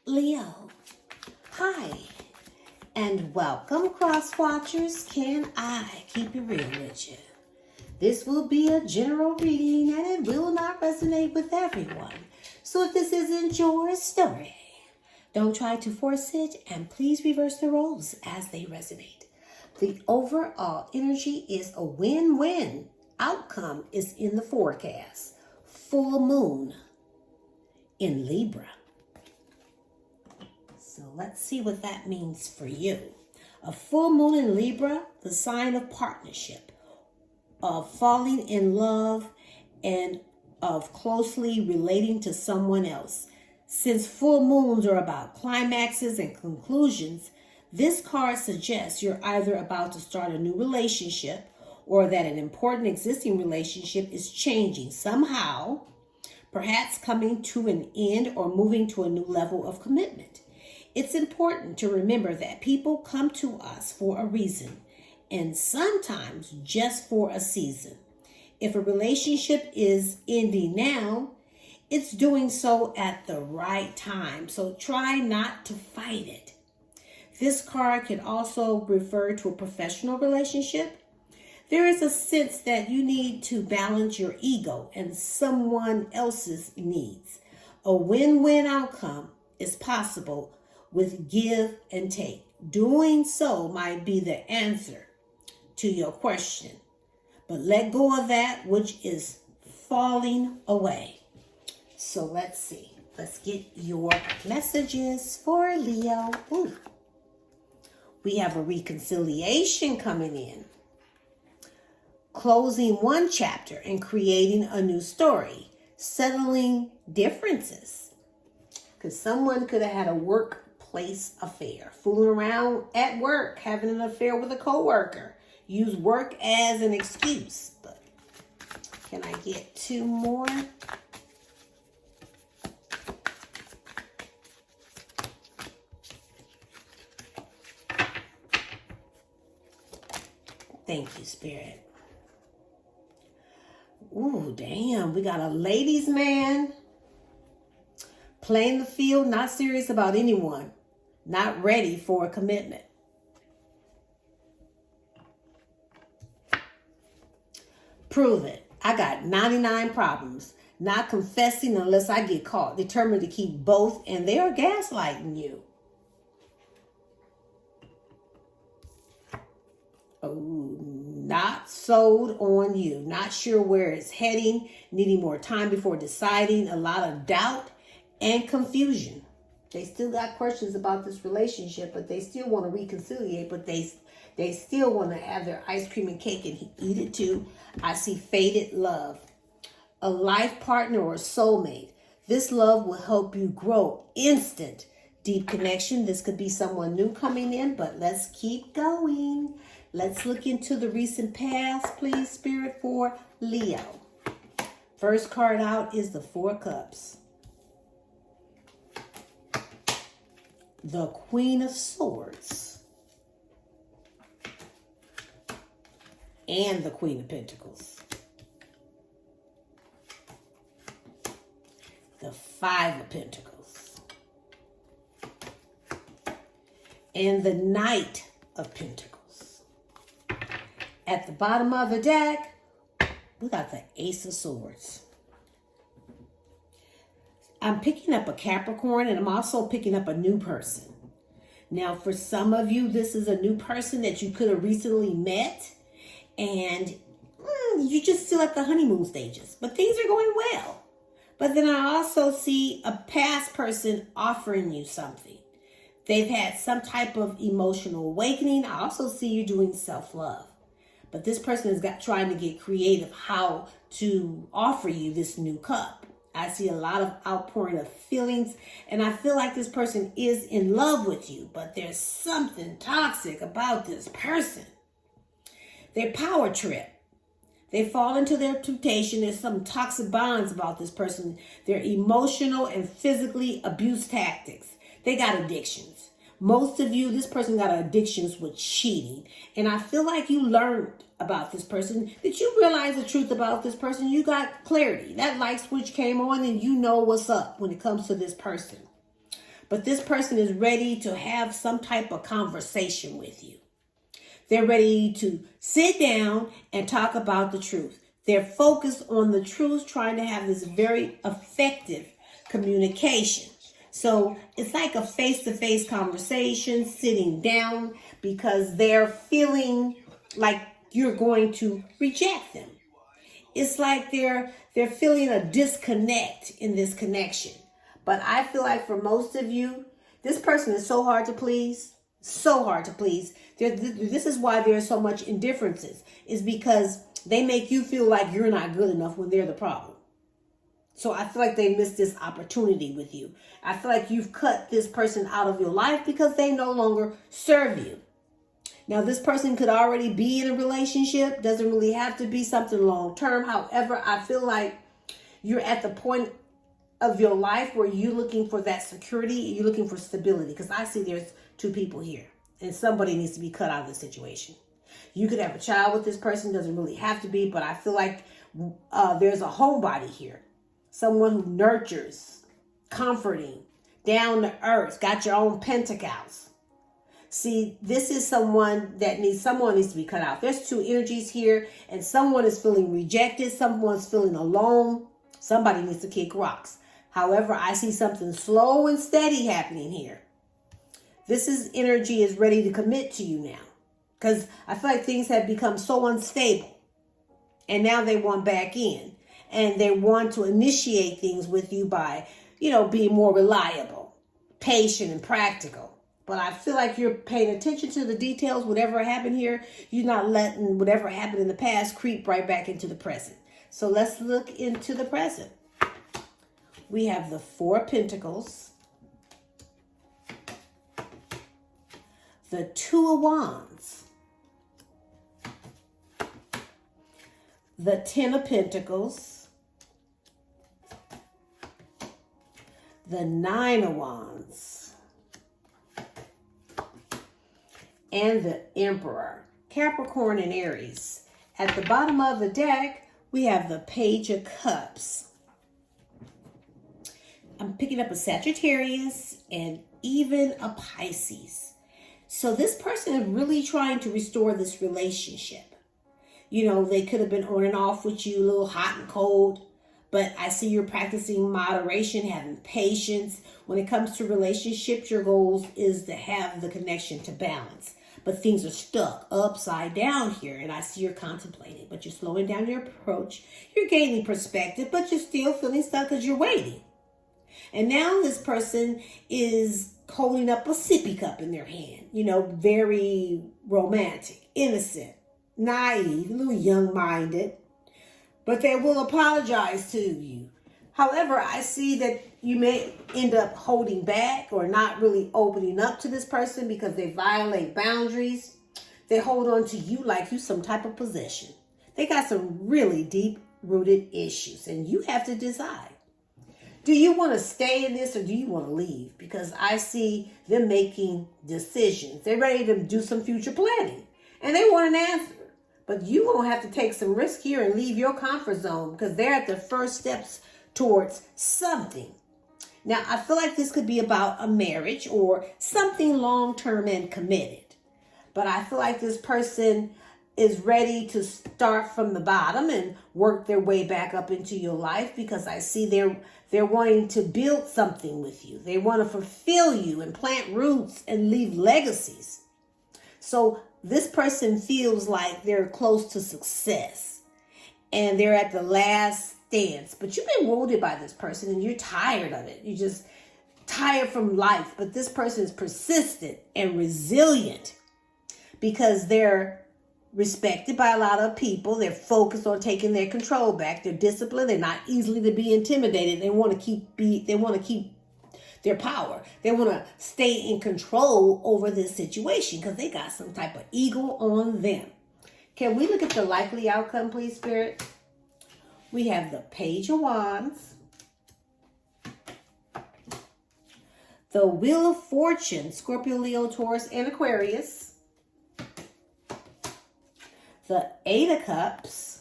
Leo. Hi, and welcome, cross watchers. Can I keep it real with you? This will be a general reading and it will not resonate with everyone. So if this isn't your story, don't try to force it and please reverse the roles as they resonate. The overall energy is a win-win. Outcome is in the forecast. Full moon in Libra. So let's see what that means for you. A full moon in Libra, the sign of partnership, of falling in love, and of closely relating to someone else. Since full moons are about climaxes and conclusions, this card suggests you're either about to start a new relationship or that an important existing relationship is changing somehow, perhaps coming to an end or moving to a new level of commitment. It's important to remember that people come to us for a reason, and sometimes just for a season. If a relationship is ending now, it's doing so at the right time, so try not to fight it. This card can also refer to a professional relationship. There is a sense that you need to balance your ego and someone else's needs. A win-win outcome is possible with give and take. Doing so might be the answer to your question, but let go of that which is falling away. So let's see. Let's get your messages for Leo. Ooh. We have a reconciliation coming in. Closing one chapter and creating a new story. Settling differences. Because someone could have had a workplace affair. Fooling around at work. Having an affair with a coworker. Use work as an excuse. But can I get two more? Thank you, Spirit. Ooh, damn. We got a ladies' man playing the field, not serious about anyone, not ready for a commitment. Prove it. I got 99 problems. Not confessing unless I get caught. Determined to keep both, and they are gaslighting you. Oh, not sold on you. Not sure where it's heading. Needing more time before deciding. A lot of doubt and confusion. They still got questions about this relationship, but they still want to reconciliate, but they still want to have their ice cream and cake and eat it too. I see faded love. A life partner or soulmate. This love will help you grow. Instant deep connection. This could be someone new coming in, but let's keep going. Let's look into the recent past, please, Spirit, for Leo. First card out is the Four of Cups. The Queen of Swords. And the Queen of Pentacles. The Five of Pentacles. And the Knight of Pentacles. At the bottom of the deck, we got the Ace of Swords. I'm picking up a Capricorn, and I'm also picking up a new person. Now, for some of you, this is a new person that you could have recently met, and you're just still at the honeymoon stages, but things are going well. But then I also see a past person offering you something. They've had some type of emotional awakening. I also see you doing self-love. But this person is trying to get creative how to offer you this new cup. I see a lot of outpouring of feelings, and I feel like this person is in love with you, but there's something toxic about this person. They're power trip. They fall into their temptation. There's some toxic bonds about this person. They're emotional and physically abuse tactics. They got addictions. Most of you, this person got addictions with cheating. And I feel like you learned about this person. Did you realize the truth about this person? You got clarity. That light switch came on and you know what's up when it comes to this person. But this person is ready to have some type of conversation with you. They're ready to sit down and talk about the truth. They're focused on the truth, trying to have this very effective communication. So it's like a face-to-face conversation, sitting down, because they're feeling like you're going to reject them. It's like they're feeling a disconnect in this connection. But I feel like for most of you, this person is so hard to please. So hard to please. This is why there's so much indifferences. Is because they make you feel like you're not good enough when they're the problem. So I feel like they missed this opportunity with you. I feel like you've cut this person out of your life because they no longer serve you. Now, this person could already be in a relationship. Doesn't really have to be something long term. However, I feel like you're at the point of your life where you're looking for that security. You're looking for stability, because I see there's two people here and somebody needs to be cut out of the situation. You could have a child with this person. Doesn't really have to be, but I feel like there's a homebody here. Someone who nurtures, comforting, down to earth, got your own pentacles. See, this is someone that needs to be cut out. There's two energies here, and someone is feeling rejected. Someone's feeling alone. Somebody needs to kick rocks. However, I see something slow and steady happening here. Energy is ready to commit to you now, because I feel like things have become so unstable, and now they want back in, and they want to initiate things with you by, being more reliable, patient, and practical. But I feel like you're paying attention to the details. Whatever happened here, you're not letting whatever happened in the past creep right back into the present. So let's look into the present. We have the Four of Pentacles, the Two of Wands, the Ten of Pentacles, the Nine of Wands, and the Emperor, Capricorn and Aries. At the bottom of the deck, we have the Page of Cups. I'm picking up a Sagittarius and even a Pisces. So this person is really trying to restore this relationship. They could have been on and off with you, a little hot and cold. But I see you're practicing moderation, having patience. When it comes to relationships, your goal is to have the connection to balance. But things are stuck upside down here, and I see you're contemplating, but you're slowing down your approach. You're gaining perspective, but you're still feeling stuck because you're waiting. And now this person is holding up a sippy cup in their hand, very romantic, innocent, naive, a little young-minded, but they will apologize to you. However, I see that you may end up holding back or not really opening up to this person because they violate boundaries. They hold on to you like you some type of possession. They got some really deep-rooted issues, and you have to decide. Do you want to stay in this or do you want to leave? Because I see them making decisions. They're ready to do some future planning, and they want an answer. But you're going to have to take some risk here and leave your comfort zone, because they're at the first steps towards something. Now, I feel like this could be about a marriage or something long-term and committed. But I feel like this person is ready to start from the bottom and work their way back up into your life, because I see they're wanting to build something with you. They want to fulfill you and plant roots and leave legacies. So this person feels like they're close to success and they're at the last stance. But you've been wounded by this person and you're tired of it. You're just tired from life. But this person is persistent and resilient because they're respected by a lot of people. They're focused on taking their control back. They're disciplined. They're not easily to be intimidated. They want to keep their power. They want to stay in control over this situation because they got some type of ego on them. Can we look at the likely outcome, please, Spirit? We have the Page of Wands, the Wheel of Fortune, Scorpio, Leo, Taurus, and Aquarius, the Eight of Cups,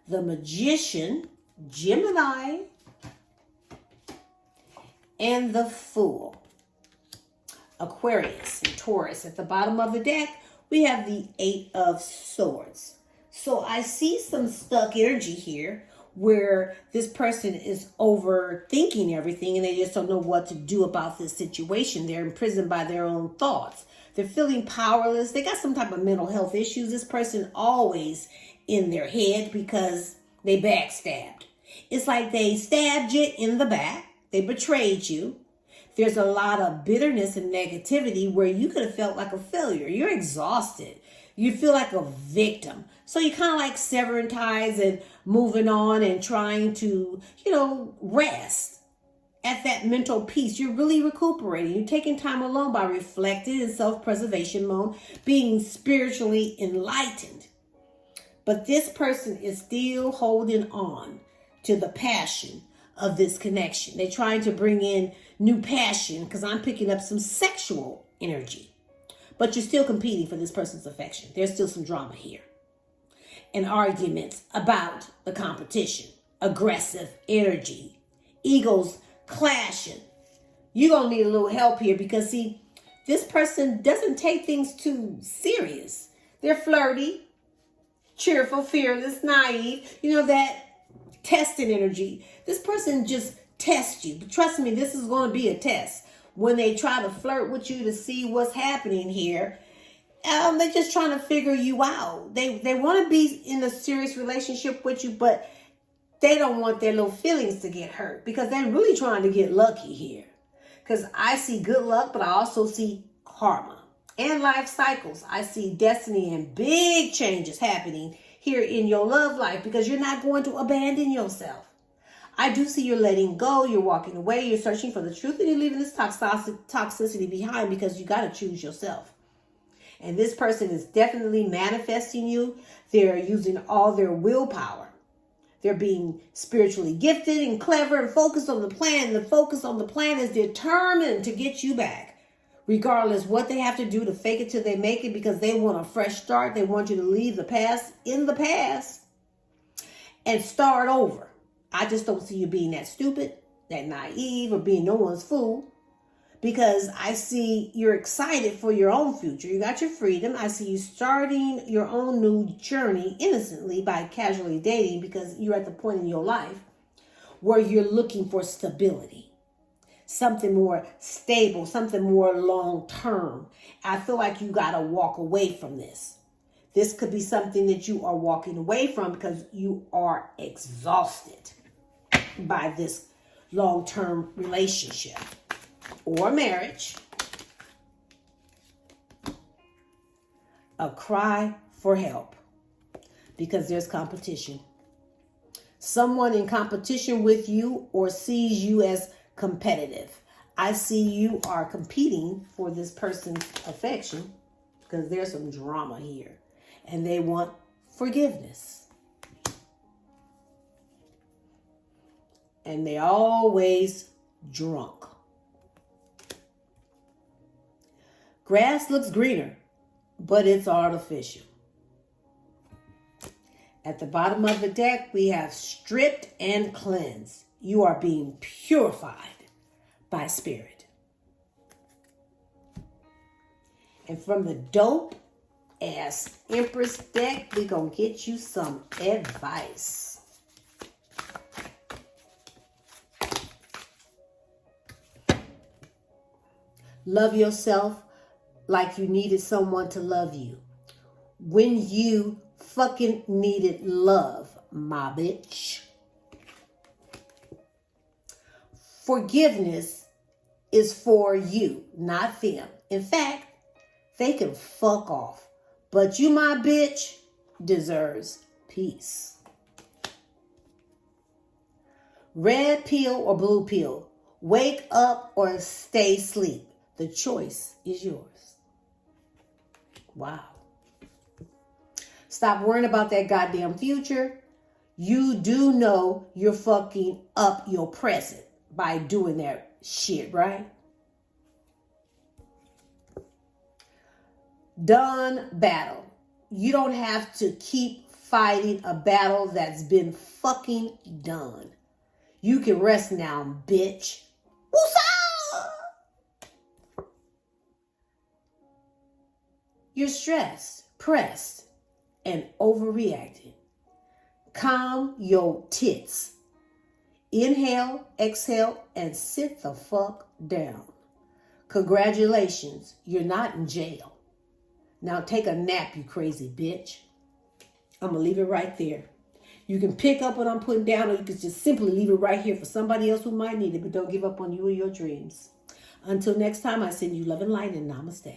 the Magician, Gemini, and the Fool. Aquarius and Taurus. At the bottom of the deck, we have the Eight of Swords. So I see some stuck energy here where this person is overthinking everything and they just don't know what to do about this situation. They're imprisoned by their own thoughts. They're feeling powerless. They got some type of mental health issues. This person always in their head because they backstabbed. It's like they stabbed you in the back. They betrayed you. There's a lot of bitterness and negativity where you could have felt like a failure. You're exhausted. You feel like a victim. So you kind of like severing ties and moving on and trying to, rest at that mental peace. You're really recuperating. You're taking time alone by reflecting in self-preservation mode, being spiritually enlightened. But this person is still holding on to the passion of this connection. They're trying to bring in new passion because I'm picking up some sexual energy. But you're still competing for this person's affection. There's still some drama here. And arguments about the competition. Aggressive energy. Egos clashing. You're going to need a little help here because, see, this person doesn't take things too serious. They're flirty, cheerful, fearless, naive. That testing energy. This person just tests you. But trust me, this is going to be a test. When they try to flirt with you to see what's happening here, they're just trying to figure you out. They want to be in a serious relationship with you, but they don't want their little feelings to get hurt because they're really trying to get lucky here. Because I see good luck, but I also see karma and life cycles. I see destiny and big changes happening here in your love life because you're not going to abandon yourself. I do see you're letting go, you're walking away, you're searching for the truth, and you're leaving this toxicity behind because you got to choose yourself. And this person is definitely manifesting you. They're using all their willpower. They're being spiritually gifted and clever and focused on the plan. The focus on the plan is determined to get you back, regardless what they have to do to fake it till they make it because they want a fresh start. They want you to leave the past in the past and start over. I just don't see you being that stupid, that naive, or being no one's fool because I see you're excited for your own future. You got your freedom. I see you starting your own new journey innocently by casually dating because you're at the point in your life where you're looking for stability, something more stable, something more long-term. I feel like you got to walk away from this. This could be something that you are walking away from because you are exhausted by this long-term relationship or marriage. A cry for help because there's competition. Someone in competition with you or sees you as competitive. I see you are competing for this person's affection because there's some drama here and they want forgiveness. And they're always drunk. Grass looks greener, but it's artificial. At the bottom of the deck, we have stripped and cleansed. You are being purified by spirit. And from the dope ass Empress deck, we're going to get you some advice. Love yourself like you needed someone to love you. When you fucking needed love, my bitch. Forgiveness is for you, not them. In fact, they can fuck off. But you, my bitch, deserves peace. Red pill or blue pill. Wake up or stay asleep. The choice is yours. Wow. Stop worrying about that goddamn future. You do know you're fucking up your present by doing that shit, right? Done battle. You don't have to keep fighting a battle that's been fucking done. You can rest now, bitch. Woosah! You're stressed, pressed, and overreacting. Calm your tits. Inhale, exhale, and sit the fuck down. Congratulations, you're not in jail. Now take a nap, you crazy bitch. I'm going to leave it right there. You can pick up what I'm putting down, or you can just simply leave it right here for somebody else who might need it, but don't give up on you or your dreams. Until next time, I send you love and light, and namaste.